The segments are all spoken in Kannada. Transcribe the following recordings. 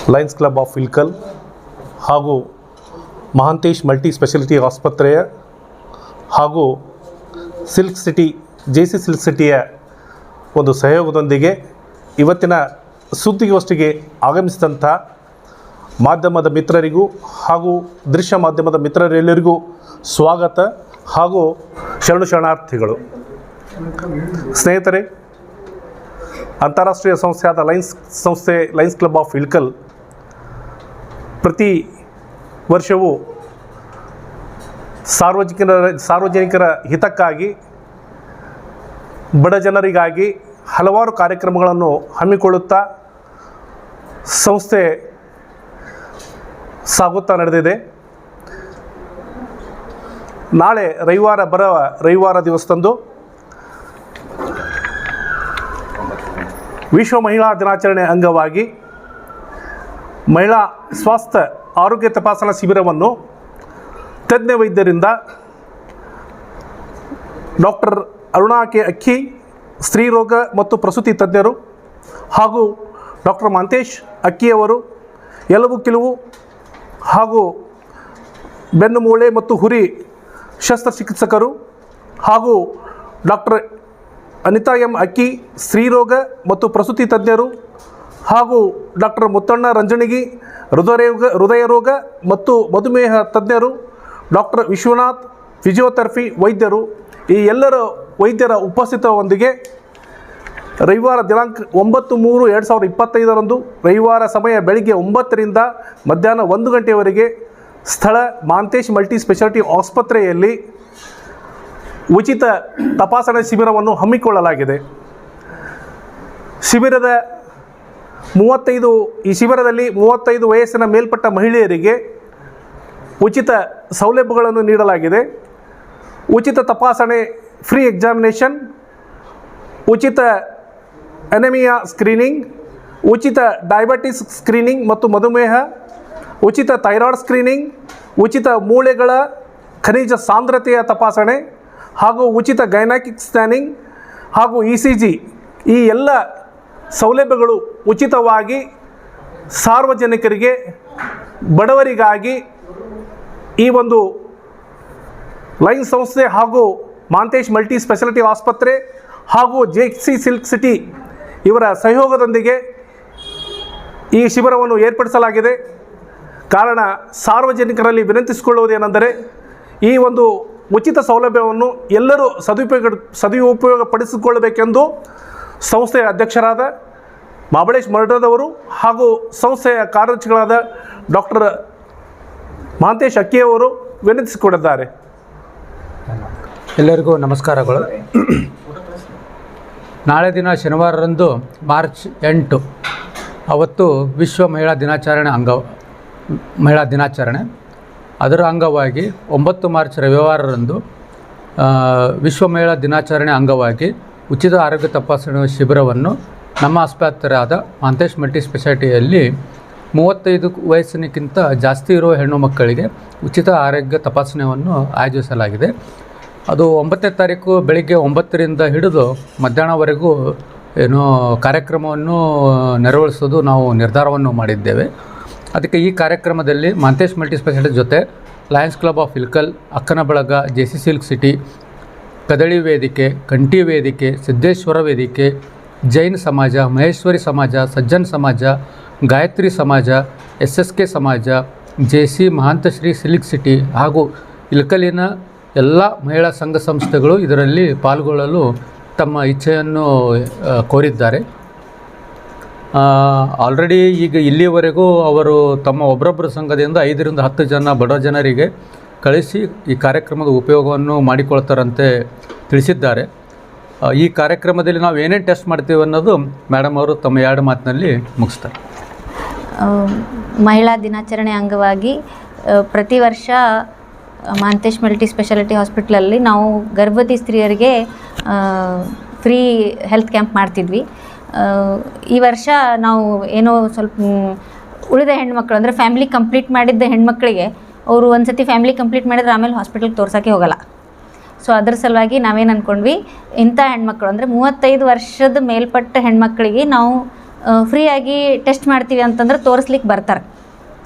ಲಯನ್ಸ್ ಕ್ಲಬ್ ಆಫ್ ಇಲ್ಕಲ್ ಹಾಗೂ ಮಹಾಂತೇಶ್ ಮಲ್ಟಿ ಸ್ಪೆಷಾಲಿಟಿ ಆಸ್ಪತ್ರೆಯ ಹಾಗೂ ಸಿಲ್ಕ್ ಸಿಟಿ JC ಸಿಲ್ಕ್ ಸಿಟಿಯ ಒಂದು ಸಹಯೋಗದೊಂದಿಗೆ ಇವತ್ತಿನ ಸುದ್ದಿಗೋಷ್ಠಿಗೆ ಆಗಮಿಸಿದಂಥ ಮಾಧ್ಯಮದ ಮಿತ್ರರಿಗೂ ಹಾಗೂ ದೃಶ್ಯ ಮಾಧ್ಯಮದ ಮಿತ್ರರೆಲ್ಲರಿಗೂ ಸ್ವಾಗತ ಹಾಗೂ ಶರಣಾರ್ಥಿಗಳು. ಸ್ನೇಹಿತರೆ, ಅಂತಾರಾಷ್ಟ್ರೀಯ ಸಂಸ್ಥೆಯಾದ ಲಯನ್ಸ್ ಕ್ಲಬ್ ಆಫ್ ಇಲ್ಕಲ್ ಪ್ರತಿ ವರ್ಷವೂ ಸಾರ್ವಜನಿಕರ ಹಿತಕ್ಕಾಗಿ, ಬಡ ಜನರಿಗಾಗಿ ಹಲವಾರು ಕಾರ್ಯಕ್ರಮಗಳನ್ನು ಹಮ್ಮಿಕೊಳ್ಳುತ್ತಾ ಸಂಸ್ಥೆ ಸಾಗುತ್ತಾ ನಡೆದಿದೆ. ನಾಳೆ ರವಿವಾರ ದಿವಸದಂದು ವಿಶ್ವ ಮಹಿಳಾ ದಿನಾಚರಣೆ ಅಂಗವಾಗಿ ಮಹಿಳಾ ಸ್ವಾಸ್ಥ್ಯ ಆರೋಗ್ಯ ತಪಾಸಣಾ ಶಿಬಿರವನ್ನು ತಜ್ಞ ವೈದ್ಯರಿಂದ ಡಾಕ್ಟರ್ ಅರುಣಾ ಕೆ ಅಕ್ಕಿ, ಸ್ತ್ರೀರೋಗ ಮತ್ತು ಪ್ರಸೂತಿ ತಜ್ಞರು, ಹಾಗೂ ಡಾಕ್ಟರ್ ಮಹಾಂತೇಶ್ ಅಕ್ಕಿಯವರು, ಎಲುಬು ಕಿಲುವು ಹಾಗೂ ಬೆನ್ನು ಮೂಳೆ ಮತ್ತು ಹುರಿ ಶಸ್ತ್ರಚಿಕಿತ್ಸಕರು, ಹಾಗೂ ಡಾಕ್ಟರ್ ಅನಿತಾ ಎಂ ಅಕ್ಕಿ, ಸ್ತ್ರೀರೋಗ ಮತ್ತು ಪ್ರಸೂತಿ ತಜ್ಞರು, ಹಾಗೂ ಡಾಕ್ಟರ್ ಮುತ್ತಣ್ಣ ರಂಜಣಿಗಿ, ಹೃದಯ ರೋಗ ಮತ್ತು ಮಧುಮೇಹ ತಜ್ಞರು, ಡಾಕ್ಟರ್ ವಿಶ್ವನಾಥ್ ಫಿಸಿಯೋಥೆರಪಿ ವೈದ್ಯರು, ಈ ಎಲ್ಲರ ವೈದ್ಯರ ಉಪಸ್ಥಿತಿಯೊಂದಿಗೆ ರವಿವಾರ ದಿನಾಂಕ 9/3/2025 ರವಿವಾರ ಸಮಯ ಬೆಳಿಗ್ಗೆ 9ರಿಂದ ಮಧ್ಯಾಹ್ನ 1 ಗಂಟೆಯವರೆಗೆ ಸ್ಥಳ ಮಹಾಂತೇಶ್ ಮಲ್ಟಿ ಸ್ಪೆಷಾಲಿಟಿ ಆಸ್ಪತ್ರೆಯಲ್ಲಿ ಉಚಿತ ತಪಾಸಣೆ ಶಿಬಿರವನ್ನು ಹಮ್ಮಿಕೊಳ್ಳಲಾಗಿದೆ. ಈ ಶಿಬಿರದಲ್ಲಿ 35 ವಯಸ್ಸಿನ ಮೇಲ್ಪಟ್ಟ ಮಹಿಳೆಯರಿಗೆ ಉಚಿತ ಸೌಲಭ್ಯಗಳನ್ನು ನೀಡಲಾಗಿದೆ. ಉಚಿತ ತಪಾಸಣೆ, ಫ್ರೀ ಎಕ್ಸಾಮಿನೇಷನ್, ಉಚಿತ ಅನೆಮಿಯಾ ಸ್ಕ್ರೀನಿಂಗ್, ಉಚಿತ ಡಯಾಬಿಟಿಸ್ ಸ್ಕ್ರೀನಿಂಗ್ ಮತ್ತು ಮಧುಮೇಹ, ಉಚಿತ ಥೈರಾಯ್ಡ್ ಸ್ಕ್ರೀನಿಂಗ್, ಉಚಿತ ಮೂಳೆಗಳ ಖನಿಜ ಸಾಂದ್ರತೆಯ ತಪಾಸಣೆ, ಹಾಗೂ ಉಚಿತ ಗೈನಾಕಿಕ್ ಸ್ಕ್ಯಾನಿಂಗ್ ಹಾಗೂ ECG, ಈ ಎಲ್ಲ ಸೌಲಭ್ಯಗಳು ಉಚಿತವಾಗಿ ಸಾರ್ವಜನಿಕರಿಗೆ, ಬಡವರಿಗಾಗಿ ಈ ಒಂದು ಲಯನ್ಸ್ ಸಂಸ್ಥೆ ಹಾಗೂ ಮಹಾಂತೇಶ್ ಮಲ್ಟಿ ಸ್ಪೆಷಾಲಿಟಿ ಆಸ್ಪತ್ರೆ ಹಾಗೂ JC ಸಿಲ್ಕ್ ಸಿಟಿ ಇವರ ಸಹಯೋಗದೊಂದಿಗೆ ಈ ಶಿಬಿರವನ್ನು ಏರ್ಪಡಿಸಲಾಗಿದೆ. ಕಾರಣ, ಸಾರ್ವಜನಿಕರಲ್ಲಿ ವಿನಂತಿಸಿಕೊಳ್ಳುವುದೇನೆಂದರೆ, ಈ ಒಂದು ಉಚಿತ ಸೌಲಭ್ಯವನ್ನು ಎಲ್ಲರೂ ಸದುಪಯೋಗಪಡಿಸಿಕೊಳ್ಳಬೇಕೆಂದು ಸಂಸ್ಥೆಯ ಅಧ್ಯಕ್ಷರಾದ ಮಹಾಬಳೇಶ್ ಮರ್ಡದವರು ಹಾಗೂ ಸಂಸ್ಥೆಯ ಕಾರ್ಯದರ್ಶಿಗಳಾದ ಡಾಕ್ಟರ್ ಮಹಾಂತೇಶ್ ಅಕ್ಕಿಯವರು ವಿನಂತಿಸಿಕೊಂಡಿದ್ದಾರೆ. ಎಲ್ಲರಿಗೂ ನಮಸ್ಕಾರಗಳು. ನಾಳೆ ದಿನ ಶನಿವಾರರಂದು ಮಾರ್ಚ್ 8 ಅವತ್ತು ವಿಶ್ವ ಮಹಿಳಾ ದಿನಾಚರಣೆ. ಅದರ ಅಂಗವಾಗಿ 9 ಮಾರ್ಚ್ ರವಿವಾರರಂದು ವಿಶ್ವ ಮಹಿಳಾ ದಿನಾಚರಣೆ ಅಂಗವಾಗಿ ಉಚಿತ ಆರೋಗ್ಯ ತಪಾಸಣೆ ಶಿಬಿರವನ್ನು ನಮ್ಮ ಆಸ್ಪತ್ರೆಯಾದ ಮಹಾಂತೇಶ್ ಮಲ್ಟಿ ಸ್ಪೆಷಾಲಿಟಿಯಲ್ಲಿ 35 ವಯಸ್ಸಿನಕ್ಕಿಂತ ಜಾಸ್ತಿ ಇರುವ ಹೆಣ್ಣು ಮಕ್ಕಳಿಗೆ ಉಚಿತ ಆರೋಗ್ಯ ತಪಾಸಣೆಯನ್ನು ಆಯೋಜಿಸಲಾಗಿದೆ. ಅದು 9ನೇ ತಾರೀಕು ಬೆಳಿಗ್ಗೆ 9ರಿಂದ ಹಿಡಿದು ಮಧ್ಯಾಹ್ನವರೆಗೂ ಕಾರ್ಯಕ್ರಮವನ್ನು ನೆರವೇರಿಸೋದು ನಾವು ನಿರ್ಧಾರವನ್ನು ಮಾಡಿದ್ದೇವೆ. ಅದಕ್ಕೆ ಈ ಕಾರ್ಯಕ್ರಮದಲ್ಲಿ ಮಹಾಂತೇಶ್ ಮಲ್ಟಿ ಸ್ಪೆಷಾಲಿಟಿ ಜೊತೆ ಲಯನ್ಸ್ ಕ್ಲಬ್ ಆಫ್ ಇಲ್ಕಲ್, ಅಕ್ಕನ ಬಳಗ, JC ಸಿಲ್ಕ್ ಸಿಟಿ, ಕದಳಿ ವೇದಿಕೆ, ಕಂಠಿ ವೇದಿಕೆ, ಸಿದ್ದೇಶ್ವರ ವೇದಿಕೆ, ಜೈನ್ ಸಮಾಜ, ಮಹೇಶ್ವರಿ ಸಮಾಜ, ಸಜ್ಜನ್ ಸಮಾಜ, ಗಾಯತ್ರಿ ಸಮಾಜ, SSK ಸಮಾಜ, JC ಮಹಾಂತಶ್ರೀ ಸಿಲ್ಕ್ ಸಿಟಿ ಹಾಗೂ ಇಲ್ಕಲಿನ ಎಲ್ಲ ಮಹಿಳಾ ಸಂಘ ಸಂಸ್ಥೆಗಳು ಇದರಲ್ಲಿ ಪಾಲ್ಗೊಳ್ಳಲು ತಮ್ಮ ಇಚ್ಛೆಯನ್ನು ಕೋರಿದ್ದಾರೆ. ಆಲ್ರೆಡಿ ಈಗ ಇಲ್ಲಿಯವರೆಗೂ ಅವರು ತಮ್ಮ ಒಬ್ಬರೊಬ್ಬರ ಸಂಘದಿಂದ 5ರಿಂದ 10 ಜನ ಬಡ ಜನರಿಗೆ ಕಳಿಸಿ ಈ ಕಾರ್ಯಕ್ರಮದ ಉಪಯೋಗವನ್ನು ಮಾಡಿಕೊಳ್ತಾರಂತೆ ತಿಳಿಸಿದ್ದಾರೆ. ಈ ಕಾರ್ಯಕ್ರಮದಲ್ಲಿ ನಾವು ಏನೇನು ಟೆಸ್ಟ್ ಮಾಡ್ತೀವಿ ಅನ್ನೋದು ಮೇಡಮ್ ಅವರು ತಮ್ಮ 2 ಮಾತಿನಲ್ಲಿ ಮುಗಿಸ್ತಾರೆ. ಮಹಿಳಾ ದಿನಾಚರಣೆ ಅಂಗವಾಗಿ ಪ್ರತಿ ವರ್ಷ ಮಹಾಂತೇಶ್ ಮಲ್ಟಿ ಸ್ಪೆಷಾಲಿಟಿ ಹಾಸ್ಪಿಟ್ಲಲ್ಲಿ ನಾವು ಗರ್ಭವತಿ ಸ್ತ್ರೀಯರಿಗೆ ಫ್ರೀ ಹೆಲ್ತ್ ಕ್ಯಾಂಪ್ ಮಾಡ್ತಿದ್ವಿ. ಈ ವರ್ಷ ನಾವು ಏನೋ ಸ್ವಲ್ಪ ಉಳಿದ ಹೆಣ್ಮಕ್ಳು ಅಂದರೆ ಫ್ಯಾಮಿಲಿ ಕಂಪ್ಲೀಟ್ ಮಾಡಿದ್ದ ಹೆಣ್ಮಕ್ಳಿಗೆ ಅವರು ಒಂದು ಸತಿ ಫ್ಯಾಮಿಲಿ ಕಂಪ್ಲೀಟ್ ಮಾಡಿದ್ರೆ ಆಮೇಲೆ ಹಾಸ್ಪಿಟಲ್ಗೆ ತೋರ್ಸೋಕ್ಕೆ ಹೋಗಲ್ಲ. ಸೊ ಅದ್ರ ಸಲುವಾಗಿ ನಾವೇನು ಅಂದ್ಕೊಂಡ್ವಿ, ಇಂಥ ಹೆಣ್ಮಕ್ಳು ಅಂದರೆ 35 ವರ್ಷದ ಮೇಲ್ಪಟ್ಟ ಹೆಣ್ಮಕ್ಳಿಗೆ ನಾವು ಫ್ರೀಯಾಗಿ ಟೆಸ್ಟ್ ಮಾಡ್ತೀವಿ ಅಂತಂದ್ರೆ ತೋರಿಸ್ಲಿಕ್ಕೆ ಬರ್ತಾರೆ.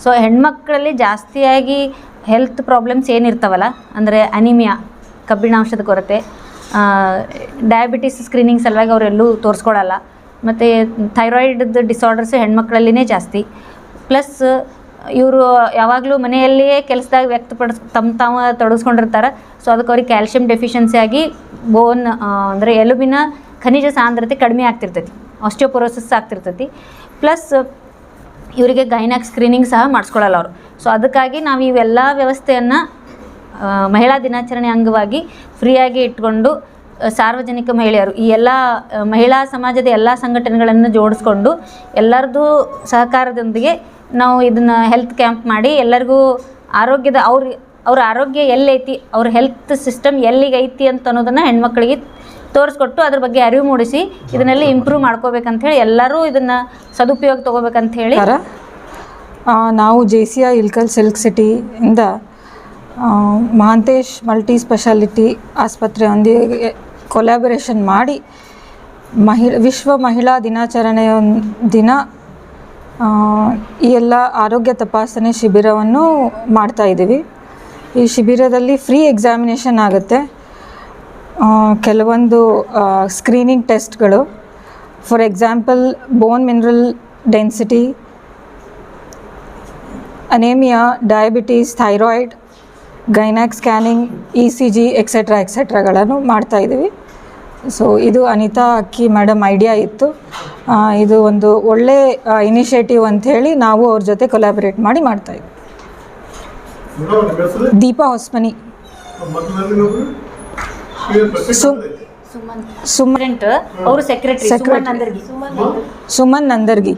ಸೊ ಹೆಣ್ಮಕ್ಳಲ್ಲಿ ಜಾಸ್ತಿಯಾಗಿ ಹೆಲ್ತ್ ಪ್ರಾಬ್ಲಮ್ಸ್ ಏನಿರ್ತಾವಲ್ಲ, ಅಂದರೆ ಅನಿಮಿಯಾ, ಕಬ್ಬಿಣಾಂಶದ ಕೊರತೆ, ಡಯಾಬಿಟಿಸ್ ಸ್ಕ್ರೀನಿಂಗ್ ಸಲುವಾಗಿ ಅವರೆಲ್ಲೂ ತೋರಿಸ್ಕೊಳಲ್ಲ. ಮತ್ತು ಥೈರಾಯ್ಡ್ದು ಡಿಸಾರ್ಡರ್ಸ್ ಹೆಣ್ಮಕ್ಳಲ್ಲಿನೇ ಜಾಸ್ತಿ. ಪ್ಲಸ್ ಇವರು ಯಾವಾಗಲೂ ಮನೆಯಲ್ಲಿಯೇ ಕೆಲಸದಾಗ ತಾವು ತೊಡಗಿಸ್ಕೊಂಡಿರ್ತಾರೆ. ಸೊ ಅದಕ್ಕೆ ಅವ್ರಿಗೆ ಕ್ಯಾಲ್ಶಿಯಂ ಡೆಫಿಷಿಯನ್ಸಿ ಆಗಿ ಬೋನ್ ಅಂದರೆ ಎಲುಬಿನ ಖನಿಜ ಸಾಂದ್ರತೆ ಕಡಿಮೆ ಆಗ್ತಿರ್ತೈತಿ, ಆಸ್ಟಿಯೋಪೊರೋಸಿಸ್ ಆಗ್ತಿರ್ತೈತಿ. ಪ್ಲಸ್ ಇವರಿಗೆ ಗೈನಾಕ್ ಸ್ಕ್ರೀನಿಂಗ್ ಸಹ ಮಾಡಿಸ್ಕೊಳ್ಳಲ್ಲ ಅವರು. ಸೊ ಅದಕ್ಕಾಗಿ ನಾವು ಇವೆಲ್ಲ ವ್ಯವಸ್ಥೆಯನ್ನು ಮಹಿಳಾ ದಿನಾಚರಣೆ ಅಂಗವಾಗಿ ಫ್ರೀಯಾಗಿ ಇಟ್ಕೊಂಡು ಸಾರ್ವಜನಿಕ ಮಹಿಳೆಯರು, ಈ ಎಲ್ಲ ಮಹಿಳಾ ಸಮಾಜದ ಎಲ್ಲ ಸಂಘಟನೆಗಳನ್ನು ಜೋಡಿಸ್ಕೊಂಡು ಎಲ್ಲರದ್ದು ಸಹಕಾರದೊಂದಿಗೆ ನಾವು ಇದನ್ನು ಹೆಲ್ತ್ ಕ್ಯಾಂಪ್ ಮಾಡಿ ಎಲ್ಲರಿಗೂ ಆರೋಗ್ಯದ ಅವ್ರ ಆರೋಗ್ಯ ಎಲ್ಲೈತಿ, ಅವ್ರ ಹೆಲ್ತ್ ಸಿಸ್ಟಮ್ ಎಲ್ಲಿಗೈತಿ ಅಂತ ಅನ್ನೋದನ್ನು ಹೆಣ್ಮಕ್ಳಿಗೆ ತೋರಿಸ್ಕೊಟ್ಟು ಅದ್ರ ಬಗ್ಗೆ ಅರಿವು ಮೂಡಿಸಿ ಇದನ್ನೆಲ್ಲ ಇಂಪ್ರೂವ್ ಮಾಡ್ಕೋಬೇಕಂಥೇಳಿ ಎಲ್ಲರೂ ಇದನ್ನು ಸದುಪಯೋಗ ತೊಗೋಬೇಕಂಥೇಳಿ ನಾವು JCI ಇಲ್ಕಲ್ ಸಿಲ್ಕ್ ಸಿಟಿಯಿಂದ ಮಹಾಂತೇಶ್ ಮಲ್ಟಿ ಸ್ಪೆಷಾಲಿಟಿ ಆಸ್ಪತ್ರೆಯೊಂದಿಗೆ ಕೊಲ್ಯಾಬರೇಷನ್ ಮಾಡಿ ವಿಶ್ವ ಮಹಿಳಾ ದಿನಾಚರಣೆಯ ದಿನ ಈ ಎಲ್ಲ ಆರೋಗ್ಯ ತಪಾಸಣೆ ಶಿಬಿರವನ್ನು ಮಾಡ್ತಾಯಿದ್ದೀವಿ. ಈ ಶಿಬಿರದಲ್ಲಿ ಫ್ರೀ ಎಕ್ಸಾಮಿನೇಷನ್ ಆಗುತ್ತೆ. ಕೆಲವೊಂದು ಸ್ಕ್ರೀನಿಂಗ್ ಟೆಸ್ಟ್ಗಳು, for example bone mineral density, anaemia, diabetes, thyroid, gynaec scanning, ECG ಎಕ್ಸೆಟ್ರಾಗಳನ್ನು ಮಾಡ್ತಾಯಿದ್ದೀವಿ. ಸೊ ಇದು ಅನಿತಾ ಅಕ್ಕಿ ಮೇಡಮ್ ಐಡಿಯಾ ಇತ್ತು. ಇದು ಒಂದು ಒಳ್ಳೆ ಇನಿಷಿಯೇಟಿವ್ ಅಂಥೇಳಿ ನಾವು ಅವ್ರ ಜೊತೆ ಕೊಲ್ಯಾಬರೇಟ್ ಮಾಡಿ ಮಾಡ್ತಾಯಿದ್ವಿ. ದೀಪಾ ಹೊಸ್ಮನಿ, ಸುಮನ್ ಅವರು ಸೆಕ್ರೆಟರಿ, ಸುಮನ್ ನಂದರ್ಗಿ.